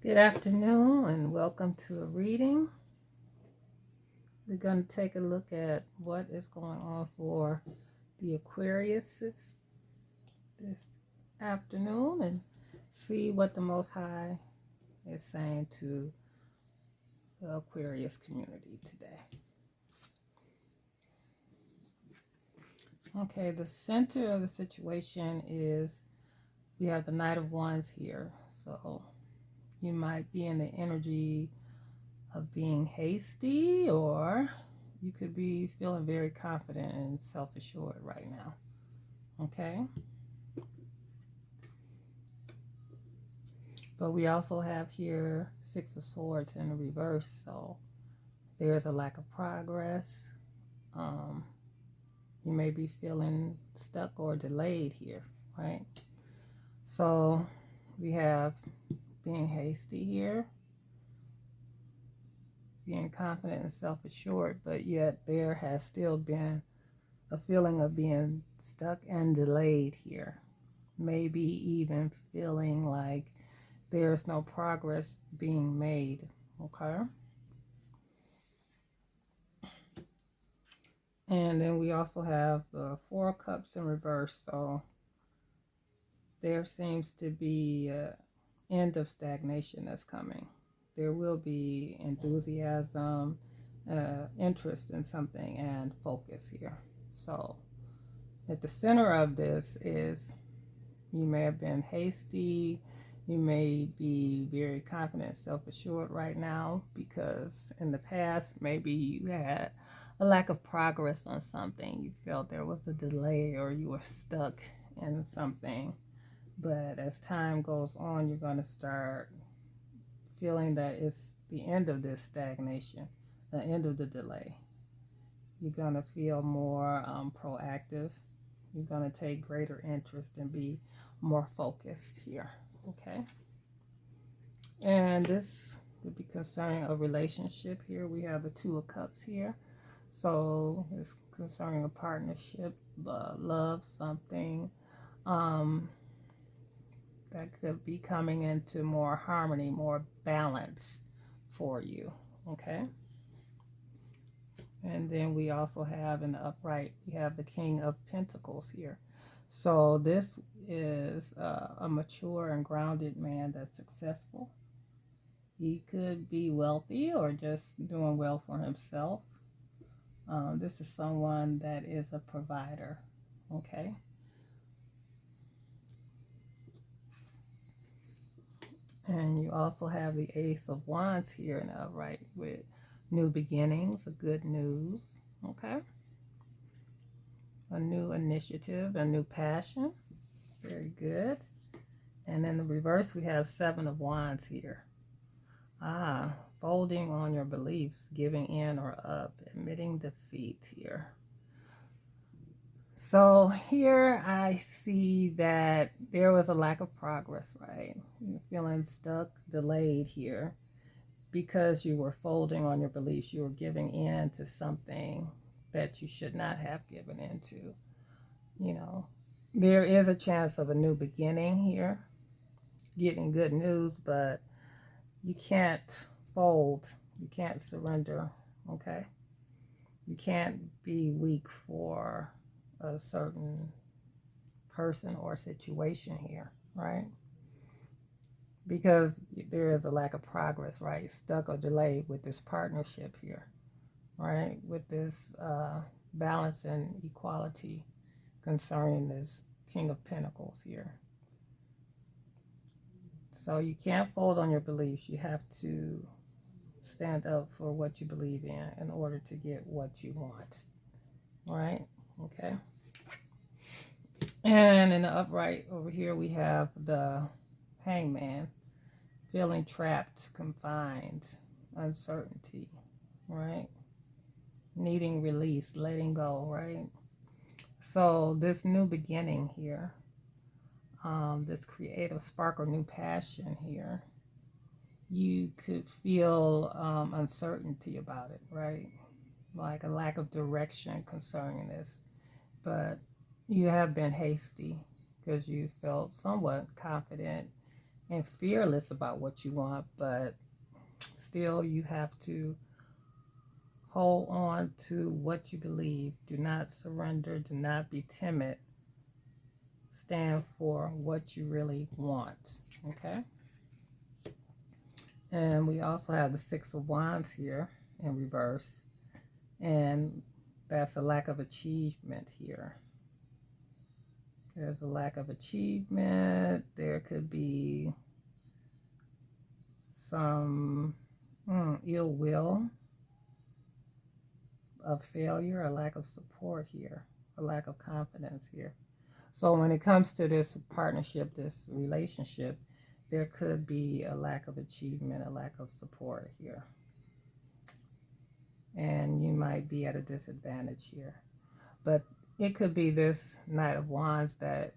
Good afternoon and welcome to a reading. We're going to take a look at what is going on for the Aquarius this afternoon and see what the Most High is saying to the Aquarius community today. Okay, the center of the situation is we have the Knight of Wands here. So you might be in the energy of being hasty, or you could be feeling very confident and self-assured right now. Okay, but we also have here Six of Swords in the reverse, so there's a lack of progress. um, you may be feeling stuck or delayed here, right? So we have being hasty here, being confident and self-assured, but yet there has still been a feeling of being stuck and delayed here. Maybe even feeling like there's no progress being made. Okay. And then we also have the Four of Cups in reverse. So there seems to be an end of stagnation that's coming. There will be enthusiasm, interest in something, and focus here. So at the center of this is you may have been hasty. You may be very confident, self-assured right now because in the past, maybe you had a lack of progress on something. You felt there was a delay or you were stuck in something. But as time goes on, you're going to start feeling that it's the end of this stagnation, the end of the delay. You're going to feel more proactive. You're going to take greater interest and be more focused here. Okay. And this would be concerning a relationship here. We have the Two of Cups here. So it's concerning a partnership, love, something that could be coming into more harmony, more balance for you. Okay. And then we also have in the upright, we have the King of Pentacles here. So this is a mature and grounded man that's successful. He could be wealthy or just doing well for himself. This is someone that is a provider. Okay. And you also have the Ace of Wands here in the upright with new beginnings, good news. Okay. A new initiative, a new passion. Very good. And in the reverse, we have Seven of Wands here. Folding on your beliefs, giving in or up, admitting defeat here. So here I see that there was a lack of progress, right? You're feeling stuck, delayed here because you were folding on your beliefs. You were giving in to something that you should not have given into. You know, there is a chance of a new beginning here, getting good news, but you can't fold. You can't surrender, okay? You can't be weak for a certain person or situation here, right? Because there is a lack of progress, right? Stuck or delayed with this partnership here, right? With this balance and equality concerning this King of Pentacles here. So you can't fold on your beliefs. You have to stand up for what you believe in order to get what you want, right? Okay. And in the upright over here, we have the Hangman, feeling trapped, confined, uncertainty, right? Needing release, letting go, right? So this new beginning here, this creative spark or new passion here, you could feel uncertainty about it, right? Like a lack of direction concerning this. But you have been hasty because you felt somewhat confident and fearless about what you want, but still you have to hold on to what you believe. Do not surrender. Do not be timid. Stand for what you really want. Okay? And we also have the Six of Wands here in reverse. And that's a lack of achievement here. There's a lack of achievement. There could be some ill will of failure, a lack of support here, a lack of confidence here. So when it comes to this partnership, this relationship, there could be a lack of achievement, a lack of support here. And you might be at a disadvantage here. But it could be this Knight of Wands that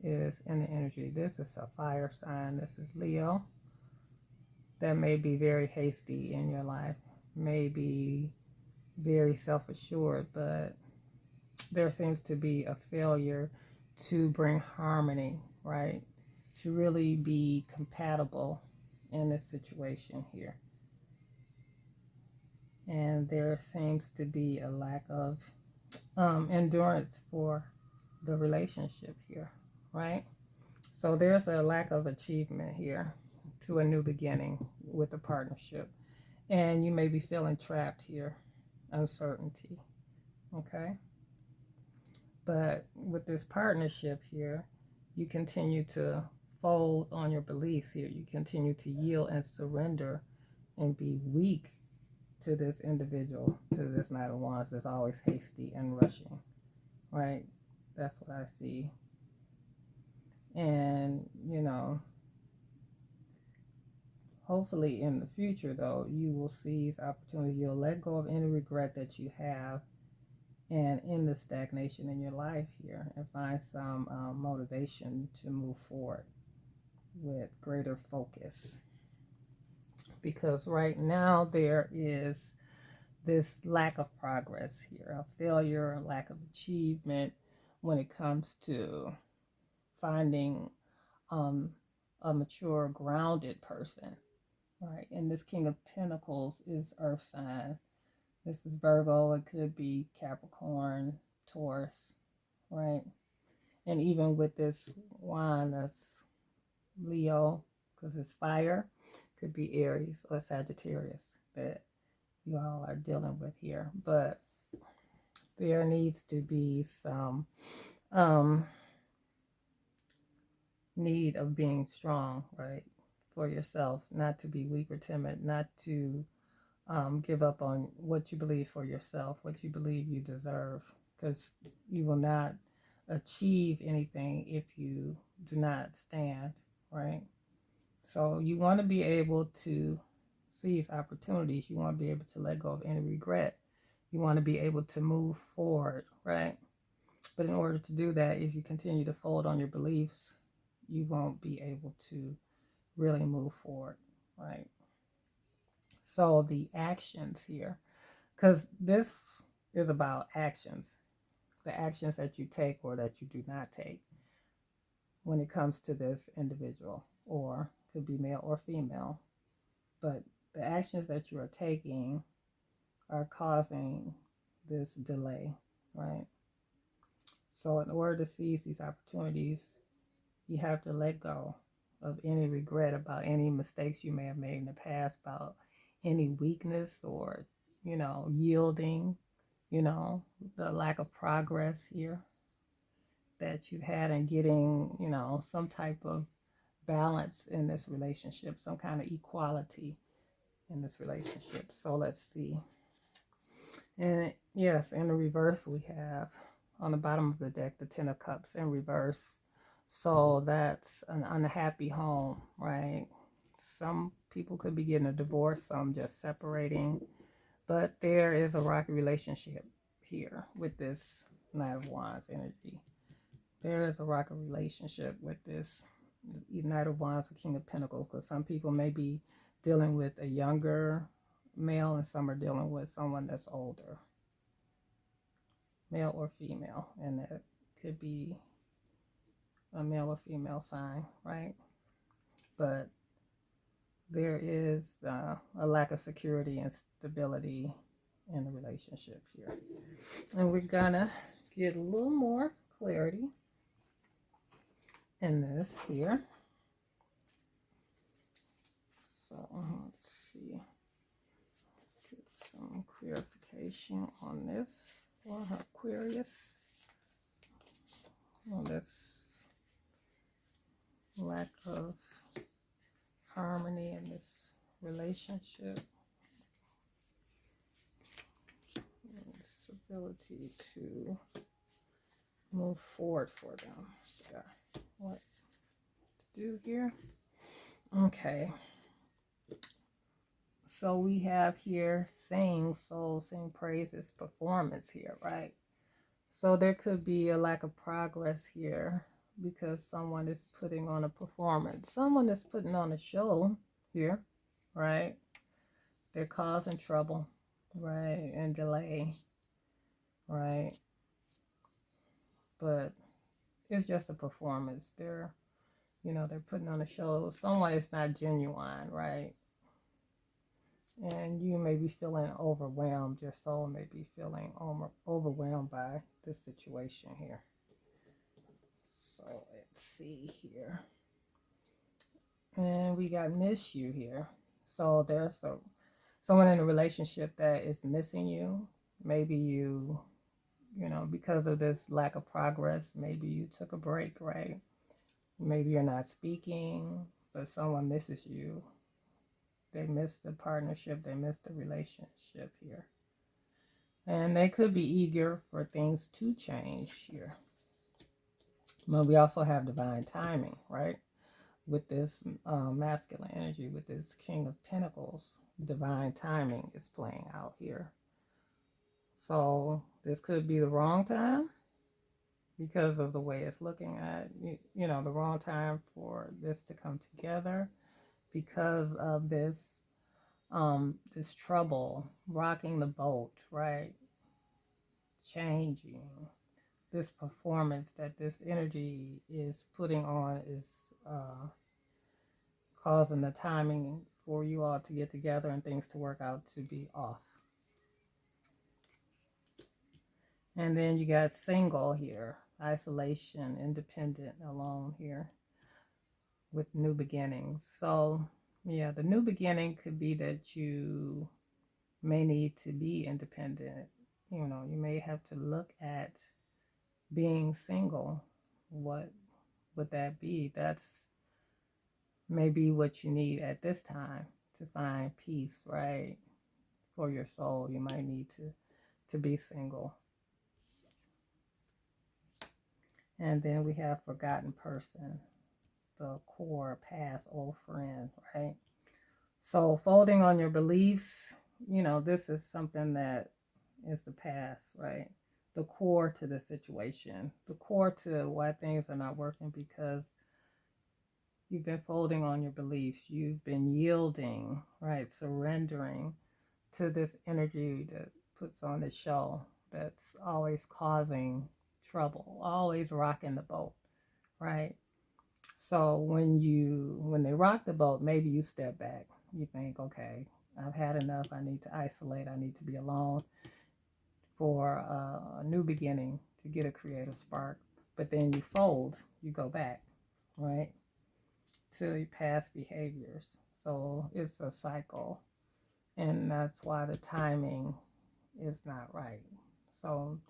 is in the energy. This is a fire sign. This is Leo. That may be very hasty in your life, may be very self-assured, but there seems to be a failure to bring harmony, right? To really be compatible in this situation here. And there seems to be a lack of endurance for the relationship here, right? So there's a lack of achievement here to a new beginning with a partnership. And you may be feeling trapped here, uncertainty, okay? But with this partnership here, you continue to fold on your beliefs here. You continue to yield and surrender and be weak to this individual, to this Knight of Wands that's always hasty and rushing, right? That's what I see. And, you know, hopefully in the future, though, you will seize opportunity. You'll let go of any regret that you have and end the stagnation in your life here and find some motivation to move forward with greater focus. Because right now there is this lack of progress here, a failure, a lack of achievement when it comes to finding a mature, grounded person, right? And this King of Pentacles is Earth sign. This is Virgo. It could be Capricorn, Taurus, right? And even with this wand, that's Leo, because it's fire, could be Aries or Sagittarius that you all are dealing with here. But there needs to be some need of being strong, right? For yourself, not to be weak or timid, not to give up on what you believe for yourself, what you believe you deserve, because you will not achieve anything if you do not stand, right? So you want to be able to seize opportunities. You want to be able to let go of any regret. You want to be able to move forward, right? But in order to do that, if you continue to fold on your beliefs, you won't be able to really move forward, right? So the actions here, because this is about actions, the actions that you take or that you do not take when it comes to this individual, or could be male or female. But the actions that you are taking are causing this delay, right? So in order to seize these opportunities, you have to let go of any regret about any mistakes you may have made in the past, about any weakness or, yielding, the lack of progress here that you had in getting, some type of balance in this relationship, some kind of equality in this relationship. So let's see. And yes, in the reverse, we have on the bottom of the deck the Ten of Cups in reverse. So that's an unhappy home, right? Some people could be getting a divorce, some just separating. But there is a rocky relationship here with this Knight of Wands energy. There is a rocky relationship with this Knight of Wands or King of Pentacles, because some people may be dealing with a younger male and some are dealing with someone that's older, male or female, and that could be a male or female sign, right? but there is a lack of security and stability in the relationship here. And we're gonna get a little more clarity in this here. So let's see, get some clarification on this for Aquarius. Well, that's lack of harmony in this relationship. This ability to move forward for them. Yeah. What to do here? Okay. So we have here sing, soul, sing praises, performance here, right? So there could be a lack of progress here because someone is putting on a performance. Someone is putting on a show here, right? They're causing trouble, right? And delay, right? But it's just a performance. They're putting on a show. Someone is not genuine, right? And you may be feeling overwhelmed. Your soul may be feeling overwhelmed by this situation here. So let's see here. And we got miss you here. So there's someone in a relationship that is missing you. Maybe you because of this lack of progress, maybe you took a break, right? Maybe you're not speaking, but someone misses you. They miss the partnership, they miss the relationship here. And they could be eager for things to change here. But we also have divine timing, right? With this masculine energy, with this King of Pentacles, divine timing is playing out here. So this could be the wrong time because of the way it's looking at, the wrong time for this to come together because of this trouble, rocking the boat, right? Changing. This performance that this energy is putting on is causing the timing for you all to get together and things to work out to be off. And then you got single here, isolation, independent, alone here with new beginnings. So yeah, the new beginning could be that you may need to be independent. You may have to look at being single. What would that be? That's maybe what you need at this time to find peace, right? For your soul, you might need to be single. And then we have forgotten person, the core, past, old friend, right? So folding on your beliefs, this is something that is the past, right? The core to the situation, the core to why things are not working, because you've been folding on your beliefs. You've been yielding, right? Surrendering to this energy that puts on the show, that's always causing trouble, always rocking the boat, right? So when they rock the boat, maybe you step back. You think, okay, I've had enough. I need to isolate. I need to be alone for a new beginning to get a creative spark. But then you fold, you go back, right, to your past behaviors. So it's a cycle. And that's why the timing is not right. So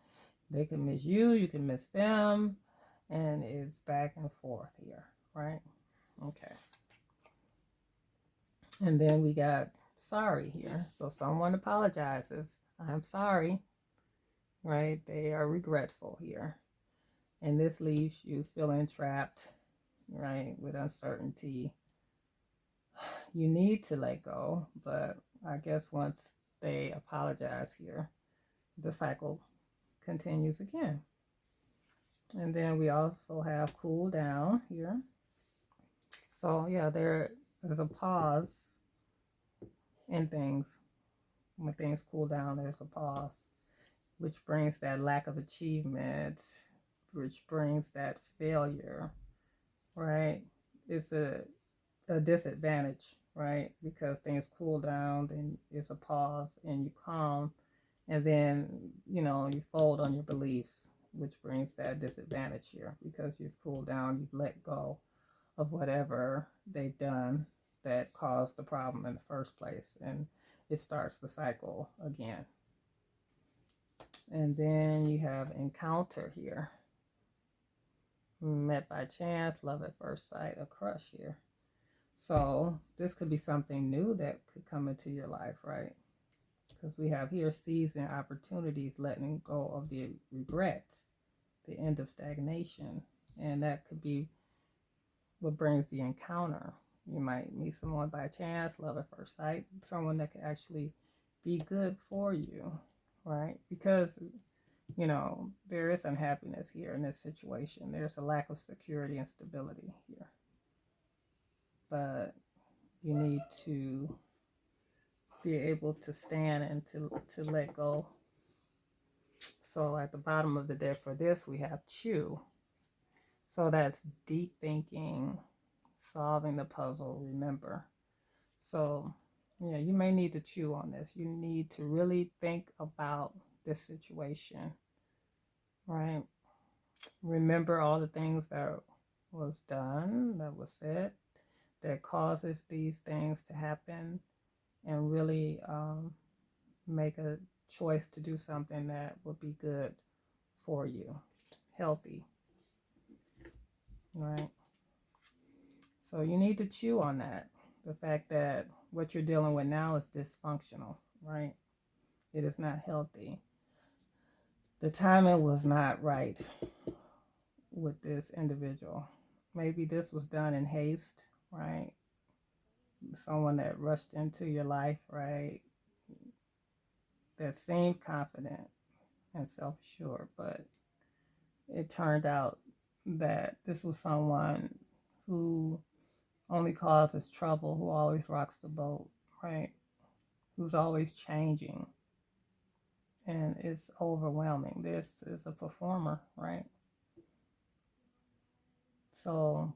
they can miss you, you can miss them, and it's back and forth here, right? Okay. And then we got sorry here. So someone apologizes. I'm sorry, right? They are regretful here. And this leaves you feeling trapped, right, with uncertainty. You need to let go, but I guess once they apologize here, the cycle continues again. And then we also have cool down here. So yeah, there is a pause in things. When things cool down, there's a pause, which brings that lack of achievement, which brings that failure, right? It's a a disadvantage, right? Because things cool down, then it's a pause and you calm, and then, you fold on your beliefs, which brings that disadvantage here because you've cooled down, you've let go of whatever they've done that caused the problem in the first place, and it starts the cycle again. And then you have encounter here. Met by chance, love at first sight, a crush here. So this could be something new that could come into your life, right? Because we have here seizing opportunities, letting go of the regrets, the end of stagnation. And that could be what brings the encounter. You might meet someone by chance, love at first sight, someone that could actually be good for you, right? Because, there is unhappiness here in this situation. There's a lack of security and stability here. But you need to be able to stand and to let go. So at the bottom of the deck for this, we have chew. So that's deep thinking, solving the puzzle, remember. So, yeah, you may need to chew on this. You need to really think about this situation, right? Remember all the things that was done, that was said, that causes these things to happen, and really make a choice to do something that would be good for you, healthy, right? So you need to chew on that. The fact that what you're dealing with now is dysfunctional, right? It is not healthy. The timing was not right with this individual. Maybe this was done in haste, right? Someone that rushed into your life, right? That seemed confident and self-assured, but it turned out that this was someone who only causes trouble, who always rocks the boat, right? Who's always changing, and it's overwhelming. This is a performer, right? So,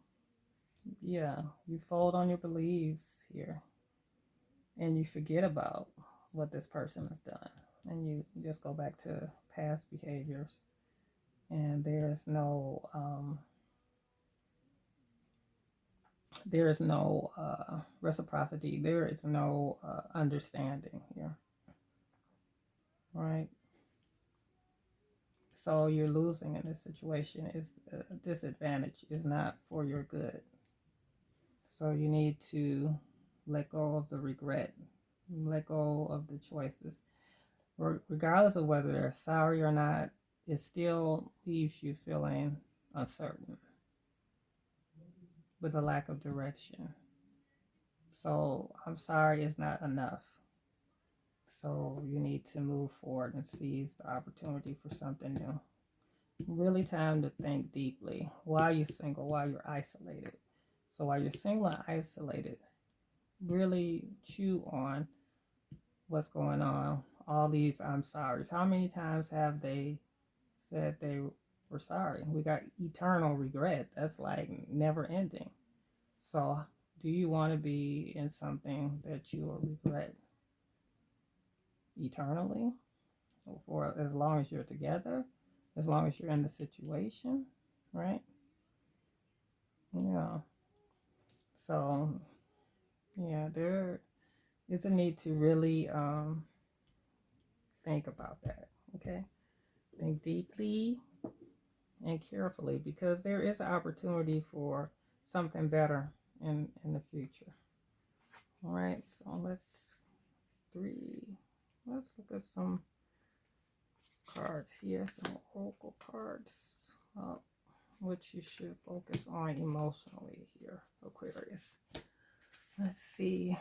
yeah, you fold on your beliefs here, and you forget about what this person has done, and you just go back to past behaviors, and there is no reciprocity. There is no understanding here, right? So you're losing in this situation. Is a disadvantage. Is not for your good. So you need to let go of the regret, let go of the choices, regardless of whether they're sorry or not. It still leaves you feeling uncertain with a lack of direction. So I'm sorry is not enough. So you need to move forward and seize the opportunity for something new. Really time to think deeply while you're single, while you're isolated. So while you're single and isolated, really chew on what's going on. All these I'm sorry's. How many times have they said they were sorry? We got eternal regret. That's like never ending. So do you want to be in something that you will regret eternally? For as long as you're together, as long as you're in the situation, right? Yeah. So, yeah, there is a need to really think about that, okay? Think deeply and carefully, because there is an opportunity for something better in the future. All right, so let's look at some cards here, some oracle cards. Which you should focus on emotionally here, Aquarius. Let's see.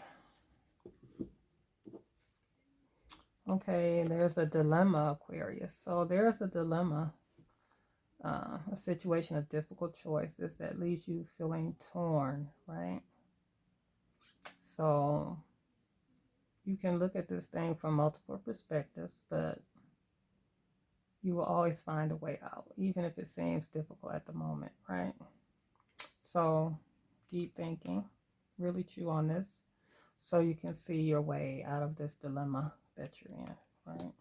Okay, there's a dilemma, Aquarius. So there's a dilemma, a situation of difficult choices that leaves you feeling torn, right? So you can look at this thing from multiple perspectives, but you will always find a way out, even if it seems difficult at the moment, right? So deep thinking. really chew on this so you can see your way out of this dilemma that you're in, right?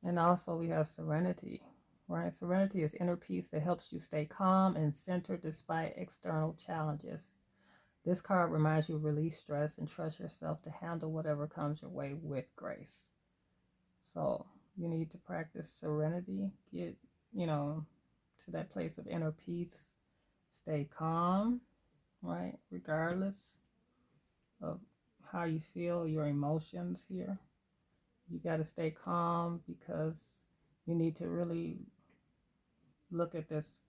And also we have serenity, right? Serenity is inner peace that helps you stay calm and centered despite external challenges. This card reminds you to release stress and trust yourself to handle whatever comes your way with grace. So you need to practice serenity, get, to that place of inner peace, stay calm, right? Regardless of how you feel, your emotions here. You got to stay calm because you need to really look at this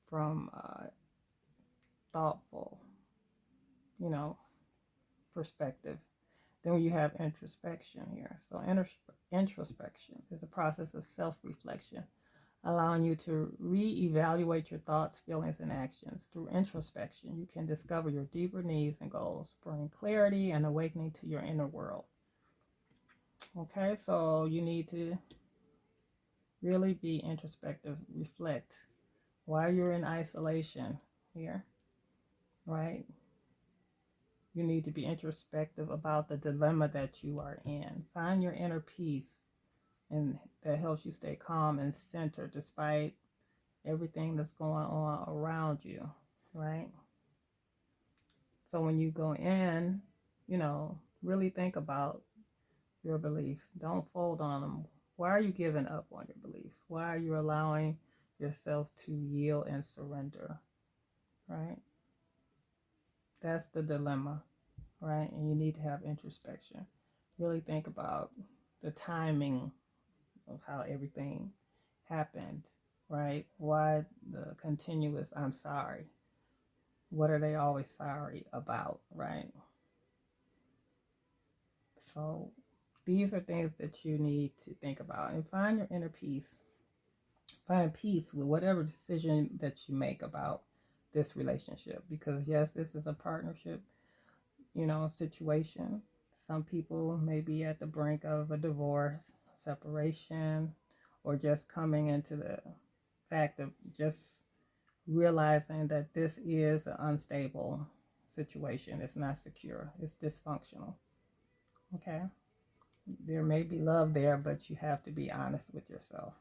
from a thoughtful, you know, perspective. Then you have introspection here. So introspection is the process of self-reflection, allowing you to reevaluate your thoughts, feelings, and actions. Through introspection, you can discover your deeper needs and goals, bring clarity and awakening to your inner world. Okay, so you need to really be introspective, reflect why you're in isolation here, right? You need to be introspective about the dilemma that you are in. Find your inner peace, and that helps you stay calm and centered despite everything that's going on around you, right? So when you go in, really think about your beliefs. Don't fold on them. Why are you giving up on your beliefs? Why are you allowing yourself to yield and surrender, right? That's the dilemma, right? And you need to have introspection. Really think about the timing of how everything happened, right? Why the continuous I'm sorry? What are they always sorry about, right? So these are things that you need to think about and find your inner peace. Find peace with whatever decision that you make about this relationship, because yes, this is a partnership, situation. Some people may be at the brink of a divorce, separation, or just coming into the fact of just realizing that this is an unstable situation. It's not secure, it's dysfunctional. Okay. There may be love there, but you have to be honest with yourself.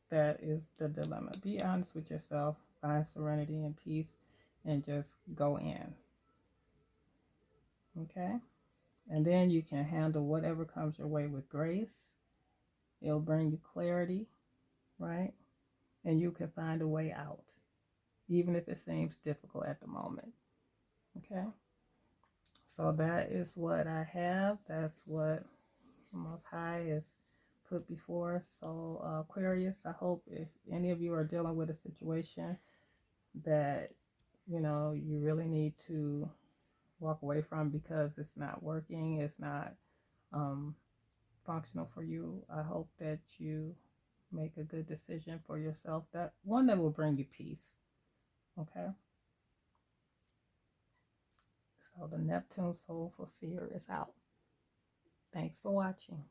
That is the dilemma. Be honest with yourself, find serenity and peace, and just go in. Okay? And then you can handle whatever comes your way with grace. It'll bring you clarity, right? And you can find a way out, even if it seems difficult at the moment. Okay? So that is what I have. That's what the Most High is put before us. So, Aquarius, I hope if any of you are dealing with a situation that you really need to walk away from because it's not working, it's not um, functional for you, I hope that you make a good decision for yourself, that one that will bring you peace. Okay. So the Neptune Soulful Seer is out. Thanks for watching.